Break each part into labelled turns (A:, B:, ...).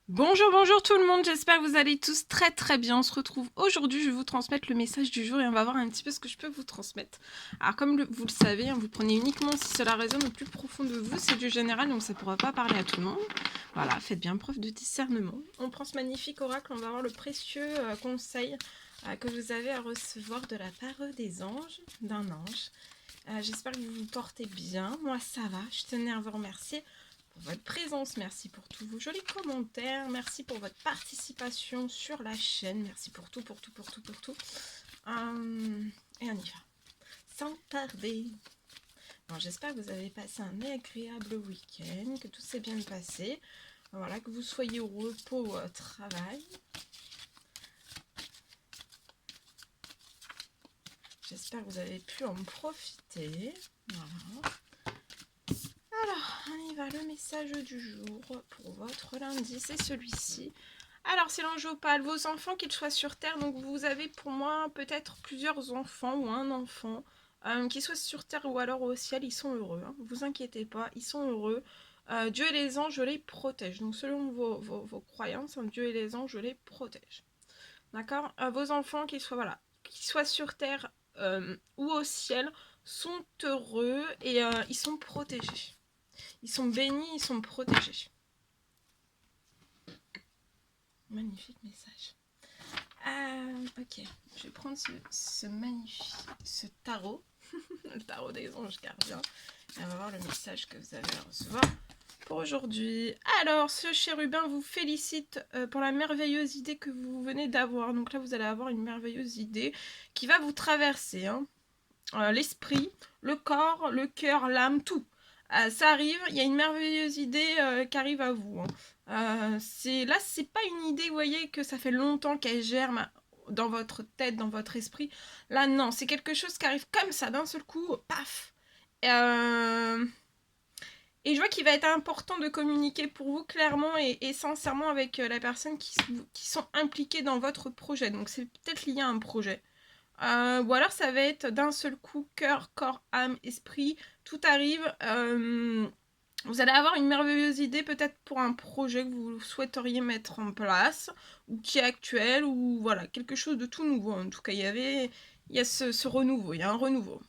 A: Bonjour, bonjour tout le monde, j'espère que vous allez tous très très bien. On se retrouve aujourd'hui, je vais vous transmettre le message du jour et on va voir un petit peu ce que je peux vous transmettre. Alors comme vous le savez, vous prenez uniquement si cela résonne au plus profond de vous, c'est du général donc ça ne pourra pas parler à tout le monde. Voilà, faites bien preuve de discernement. On prend ce magnifique oracle, on va voir le précieux conseil que vous avez à recevoir de la part des anges, d'un ange. J'espère que vous vous portez bien, moi ça va, je tenais à vous remercier pour votre présence, merci pour tous vos jolis commentaires, merci pour votre participation sur la chaîne, merci pour tout, pour tout, pour tout, pour tout. Et on y va, sans tarder. Bon, j'espère que vous avez passé un agréable week-end, que tout s'est bien passé, voilà, que vous soyez au repos ou au travail. J'espère que vous avez pu en profiter. Voilà. Alors, on y va, le message du jour pour votre lundi, c'est celui-ci. Alors, c'est l'ange opale, vos enfants, qu'ils soient sur Terre, donc vous avez pour moi peut-être plusieurs enfants ou un enfant, qu'ils soient sur Terre ou alors au ciel, ils sont heureux, hein. Vous inquiétez pas, ils sont heureux. Dieu et les anges les protègent, donc selon vos croyances, hein, Dieu et les anges les protègent. D'accord. Vos enfants, qu'ils soient sur Terre ou au ciel, sont heureux et ils sont protégés. Ils sont bénis, ils sont protégés. Magnifique message. Ok, je vais prendre ce tarot, le tarot des anges gardiens, et on va voir le message que vous avez à recevoir pour aujourd'hui. Alors, ce chérubin vous félicite pour la merveilleuse idée que vous venez d'avoir. Donc là, vous allez avoir une merveilleuse idée qui va vous traverser, hein. L'esprit, le corps, le cœur, l'âme, tout. Ça arrive, il y a une merveilleuse idée qui arrive à vous, hein. C'est pas une idée, vous voyez, que ça fait longtemps qu'elle germe dans votre tête, dans votre esprit. Là, non, c'est quelque chose qui arrive comme ça, d'un seul coup, paf. Euh, et je vois qu'il va être important de communiquer pour vous clairement et sincèrement avec la personne qui sont impliquées dans votre projet. Donc c'est peut-être lié à un projet. Ou alors ça va être d'un seul coup, cœur, corps, âme, esprit, tout arrive. Vous allez avoir une merveilleuse idée peut-être pour un projet que vous souhaiteriez mettre en place, ou qui est actuel, ou voilà, quelque chose de tout nouveau. En tout cas, il y a ce renouveau, il y a un renouveau.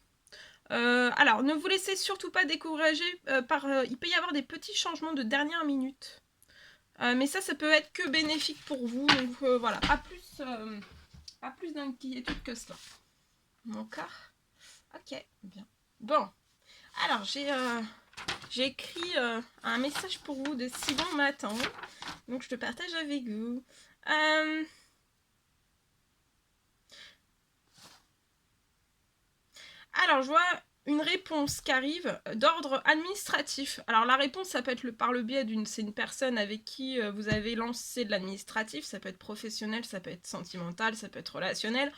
A: Alors, ne vous laissez surtout pas décourager il peut y avoir des petits changements de dernière minute. Mais ça peut être que bénéfique pour vous. Donc voilà, pas plus d'inquiétude que cela. D'accord. Ok, bien. Bon, alors j'ai écrit un message pour vous de si bon matin. Donc je le partage avec vous. Alors je vois une réponse qui arrive d'ordre administratif. Alors la réponse, ça peut être par le biais c'est une personne avec qui vous avez lancé de l'administratif. Ça peut être professionnel, ça peut être sentimental, ça peut être relationnel.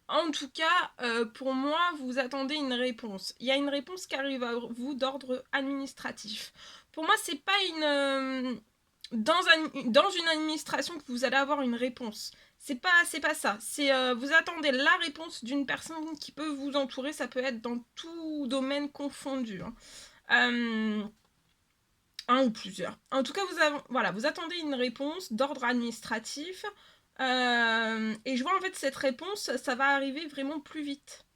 A: En tout cas, pour moi, vous attendez une réponse. Il y a une réponse qui arrive à vous d'ordre administratif. Pour moi, c'est pas dans une administration que vous allez avoir une réponse. C'est pas ça. C'est vous attendez la réponse d'une personne qui peut vous entourer. Ça peut être dans tout domaine confondu, hein. Un ou plusieurs. En tout cas, vous attendez une réponse d'ordre administratif. Et je vois en fait cette réponse, ça va arriver vraiment plus vite.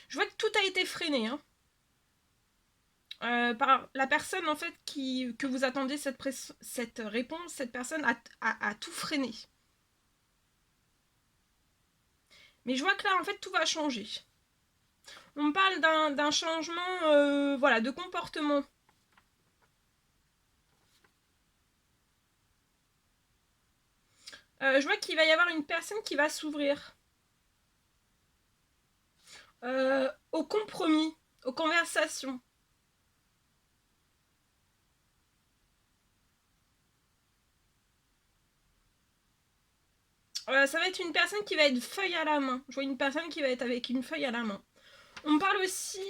A: Je vois que tout a été freiné, hein. Par la personne en fait que vous attendez cette réponse, cette personne a tout freiné. Mais je vois que là en fait tout va changer. On parle d'un changement voilà, de comportement. Je vois qu'il va y avoir une personne qui va s'ouvrir au compromis, aux conversations. Ça va être une personne qui va être feuille à la main. Je vois une personne qui va être avec une feuille à la main. On parle aussi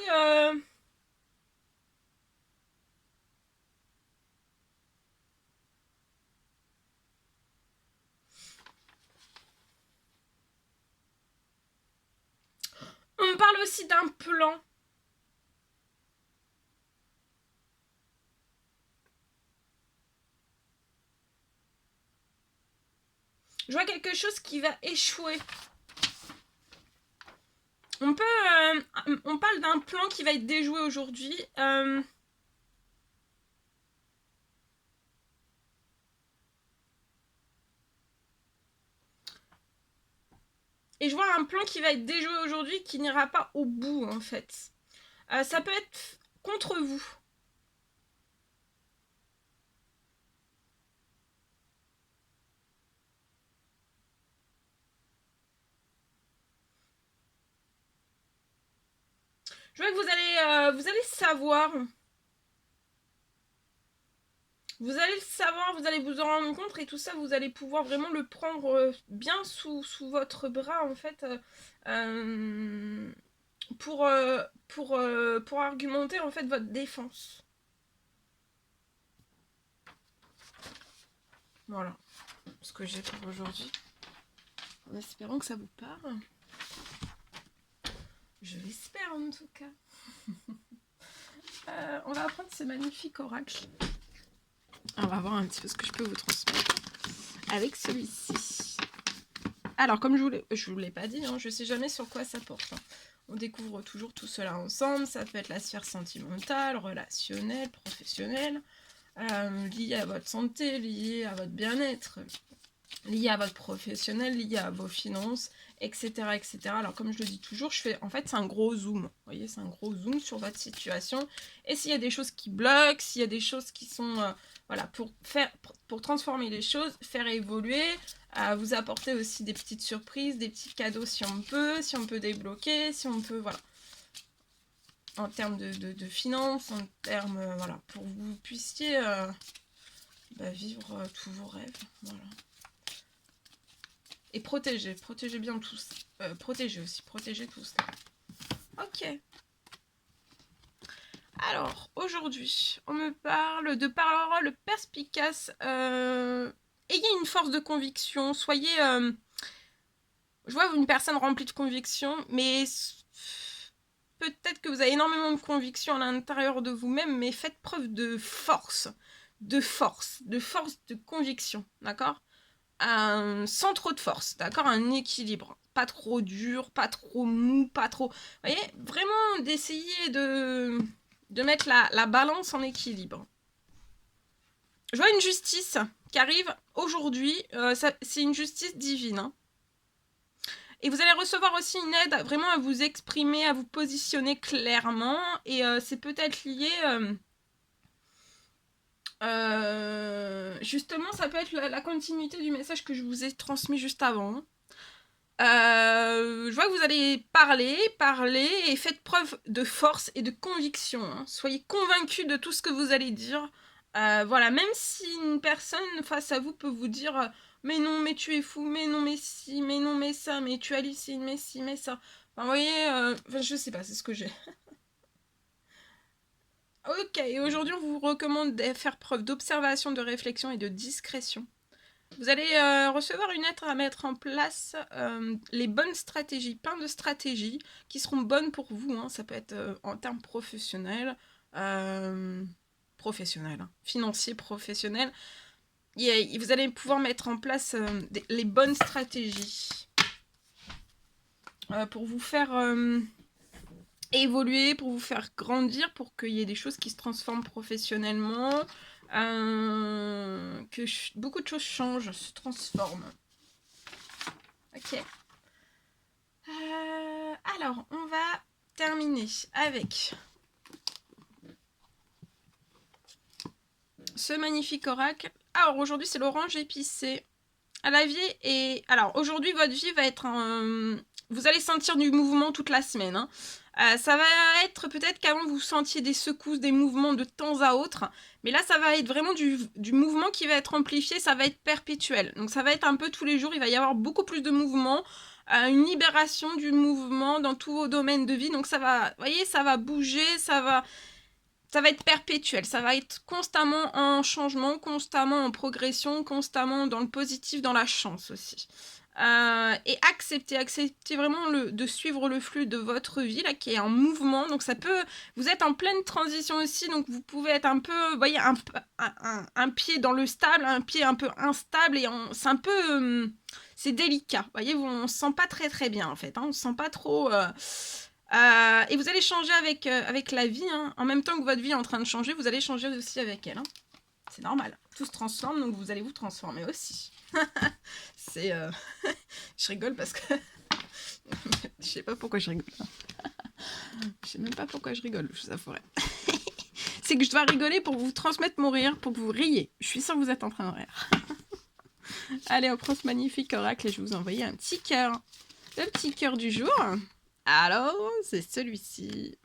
A: aussi d'un plan. Je vois quelque chose qui va échouer. On parle d'un plan qui va être déjoué aujourd'hui. Et je vois un plan qui va être déjoué aujourd'hui qui n'ira pas au bout, en fait. Ça peut être contre vous. Je vois que vous allez savoir. Vous allez le savoir, vous allez vous en rendre compte et tout ça, vous allez pouvoir vraiment le prendre bien sous votre bras, en fait, pour argumenter, en fait, votre défense. Voilà ce que j'ai pour aujourd'hui. En espérant que ça vous parle. Je l'espère, en tout cas. On va apprendre ce magnifique oracle. On va voir un petit peu ce que je peux vous transmettre avec celui-ci. Alors, comme je vous l'ai pas dit, hein, je sais jamais sur quoi ça porte. Hein. On découvre toujours tout cela ensemble. Ça peut être la sphère sentimentale, relationnelle, professionnelle, liée à votre santé, liée à votre bien-être, liée à votre professionnel, liée à vos finances, etc., etc. Alors, comme je le dis toujours, en fait, c'est un gros zoom. Vous voyez, c'est un gros zoom sur votre situation. Et s'il y a des choses qui bloquent, s'il y a des choses qui sont... voilà, pour transformer les choses, faire évoluer, vous apporter aussi des petites surprises, des petits cadeaux si on peut débloquer, si on peut, voilà. En termes de finances, en termes, voilà, pour que vous puissiez vivre tous vos rêves, voilà. Et protéger bien tous. Protéger tous. Ok. Alors, aujourd'hui, on me parle de paroles perspicaces. Ayez une force de conviction. Soyez... je vois une personne remplie de conviction, mais peut-être que vous avez énormément de conviction à l'intérieur de vous-même, mais faites preuve de force. De conviction, d'accord ? Sans trop de force, d'accord ? Un équilibre. Pas trop dur, pas trop mou, pas trop... Vous voyez ? Vraiment d'essayer de mettre la balance en équilibre. Je vois une justice qui arrive aujourd'hui. C'est une justice divine. Hein. Et vous allez recevoir aussi une aide vraiment à vous exprimer, à vous positionner clairement. Et c'est peut-être lié... justement, ça peut être la continuité du message que je vous ai transmis juste avant. Je vois que vous allez parler et faites preuve de force et de conviction. Hein. Soyez convaincus de tout ce que vous allez dire. Voilà, même si une personne face à vous peut vous dire mais non, mais tu es fou, mais non, mais si, mais non, mais ça, mais tu hallucines, mais si, mais ça. Enfin, vous voyez, je sais pas, c'est ce que j'ai. Ok, et aujourd'hui, on vous recommande de faire preuve d'observation, de réflexion et de discrétion. Vous allez recevoir une lettre à mettre en place les bonnes stratégies, plein de stratégies qui seront bonnes pour vous. Hein. Ça peut être en termes professionnels, financiers, professionnels. Et vous allez pouvoir mettre en place les bonnes stratégies pour vous faire évoluer, pour vous faire grandir, pour qu'il y ait des choses qui se transforment professionnellement. Que beaucoup de choses changent, se transforment. Ok. Alors, on va terminer avec ce magnifique oracle. Alors, aujourd'hui, c'est l'orange épicé. La vie est... Alors, aujourd'hui, votre vie va être... Vous allez sentir du mouvement toute la semaine. Hein. Ça va être peut-être qu'avant vous sentiez des secousses, des mouvements de temps à autre, mais là ça va être vraiment du mouvement qui va être amplifié, ça va être perpétuel. Donc ça va être un peu tous les jours, il va y avoir beaucoup plus de mouvements, une libération du mouvement dans tous vos domaines de vie. Donc ça va, vous voyez, ça va bouger, ça va être perpétuel, ça va être constamment en changement, constamment en progression, constamment dans le positif, dans la chance aussi. Et acceptez vraiment de suivre le flux de votre vie là qui est en mouvement. Donc ça peut, vous êtes en pleine transition aussi, donc vous pouvez être un peu, vous voyez, un pied dans le stable, un pied un peu instable et c'est un peu, c'est délicat. Vous voyez, on se sent pas très très bien en fait. Hein, on se sent pas trop. Et vous allez changer avec la vie. Hein. En même temps que votre vie est en train de changer, vous allez changer aussi avec elle. Hein. C'est normal. Tout se transforme, donc vous allez vous transformer aussi. C'est... je rigole parce que... je sais pas pourquoi je rigole. Je sais même pas pourquoi je rigole, je vous avouerai. C'est que je dois rigoler pour vous transmettre mon rire, pour que vous riez. Je suis sûre que vous êtes en train de rire. Allez, on prend ce magnifique oracle et je vais vous envoyer un petit cœur. Le petit cœur du jour. Alors, c'est celui-ci.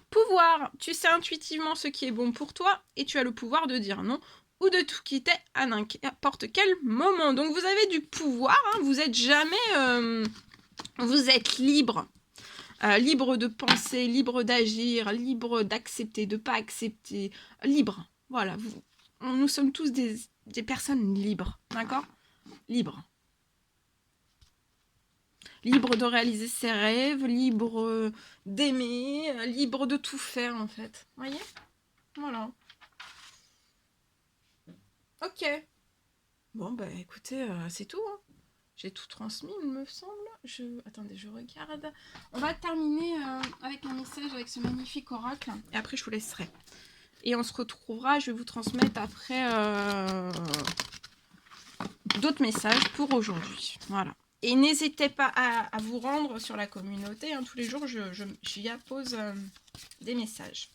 A: Pouvoir. Tu sais intuitivement ce qui est bon pour toi et tu as le pouvoir de dire non ou de tout quitter à n'importe quel moment. Donc vous avez du pouvoir, hein, vous êtes jamais... vous êtes libre. Libre de penser, libre d'agir, libre d'accepter, de ne pas accepter. Libre. Voilà, nous sommes tous des personnes libres, d'accord? Libres. Libre de réaliser ses rêves, libre d'aimer, libre de tout faire en fait. Vous voyez? Voilà. Ok. Bon, bah écoutez, c'est tout. Hein. J'ai tout transmis, il me semble. Attendez, je regarde. On va terminer avec un message avec ce magnifique oracle. Et après, je vous laisserai. Et on se retrouvera. Je vais vous transmettre après d'autres messages pour aujourd'hui. Voilà. Et n'hésitez pas à vous rendre sur la communauté. Hein. Tous les jours, j'y appose des messages.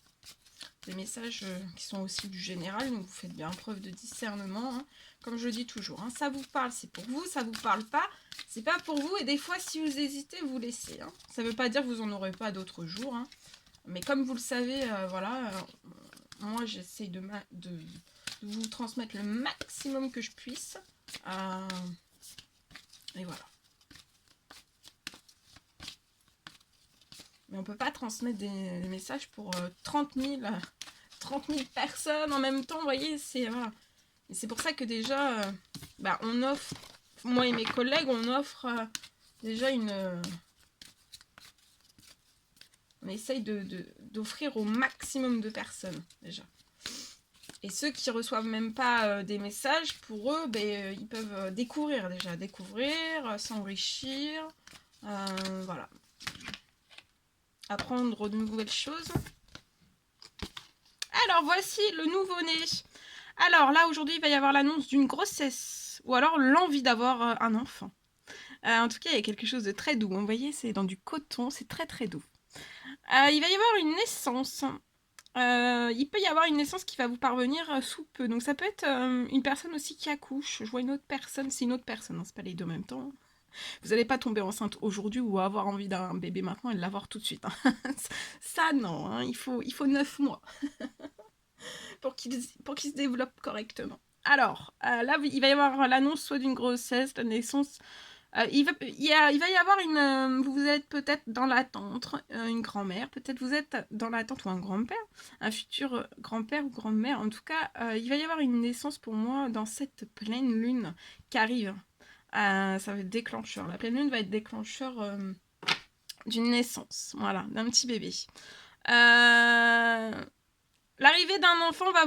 A: Des messages qui sont aussi du général, donc vous faites bien preuve de discernement, hein. Comme je dis toujours, hein, ça vous parle, c'est pour vous, ça vous parle pas, c'est pas pour vous, et des fois si vous hésitez, vous laissez, hein. Ça veut pas dire que vous en aurez pas d'autres jours, hein. Mais comme vous le savez, voilà, moi j'essaye de vous transmettre le maximum que je puisse, et voilà. Mais on peut pas transmettre des messages pour 30 000 personnes en même temps, vous voyez, c'est voilà. Et c'est pour ça que déjà, on offre, moi et mes collègues, on offre déjà on essaye d'offrir au maximum de personnes, déjà. Et ceux qui reçoivent même pas des messages, pour eux, ils peuvent découvrir, s'enrichir, voilà. Apprendre de nouvelles choses. Alors, voici le nouveau-né. Alors là, aujourd'hui, il va y avoir l'annonce d'une grossesse ou alors l'envie d'avoir un enfant. En tout cas, il y a quelque chose de très doux. Vous voyez, c'est dans du coton, c'est très très doux. Il va y avoir une naissance. Il peut y avoir une naissance qui va vous parvenir sous peu. Donc ça peut être une personne aussi qui accouche. Je vois une autre personne, c'est une autre personne, hein, c'est pas les deux en même temps. Vous n'allez pas tomber enceinte aujourd'hui ou avoir envie d'un bébé maintenant et l'avoir tout de suite. Hein. Ça, non, hein, il faut 9 mois. pour qu'il se développe correctement. Alors, là, il va y avoir l'annonce soit d'une grossesse, la naissance. Il va y avoir vous êtes peut-être dans l'attente, une grand-mère, peut-être vous êtes dans l'attente ou un grand-père, un futur grand-père ou grand-mère. En tout cas, il va y avoir une naissance pour moi dans cette pleine lune qui arrive. Ça va être déclencheur. La pleine lune va être déclencheur d'une naissance, voilà, d'un petit bébé. L'arrivée d'un enfant va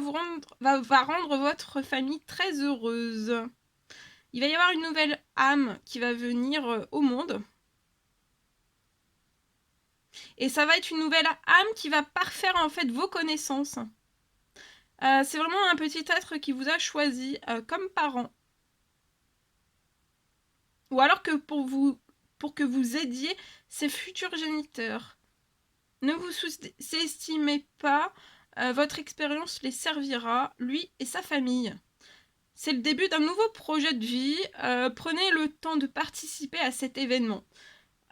A: rendre votre famille très heureuse. Il va y avoir une nouvelle âme qui va venir au monde. Et ça va être une nouvelle âme qui va parfaire en fait vos connaissances. C'est vraiment un petit être qui vous a choisi comme parent. Ou alors que pour que vous aidiez ses futurs géniteurs. Ne vous sous-estimez pas. Votre expérience les servira, lui et sa famille. C'est le début d'un nouveau projet de vie. Prenez le temps de participer à cet événement.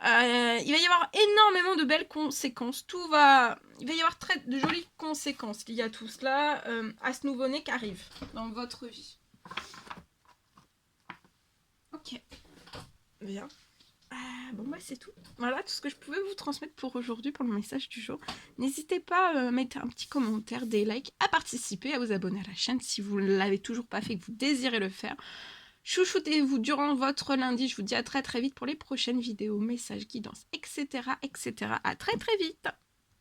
A: Il va y avoir énormément de belles conséquences. Il va y avoir de jolies conséquences liées à tout cela, à ce nouveau-né qui arrive dans votre vie. Ok. Bien. Bon, c'est tout. Voilà tout ce que je pouvais vous transmettre pour aujourd'hui, pour le message du jour. N'hésitez pas à mettre un petit commentaire, des likes, à participer, à vous abonner à la chaîne si vous ne l'avez toujours pas fait et que vous désirez le faire. Chouchoutez-vous durant votre lundi. Je vous dis à très très vite pour les prochaines vidéos, messages, guidances, etc. etc. À très très vite.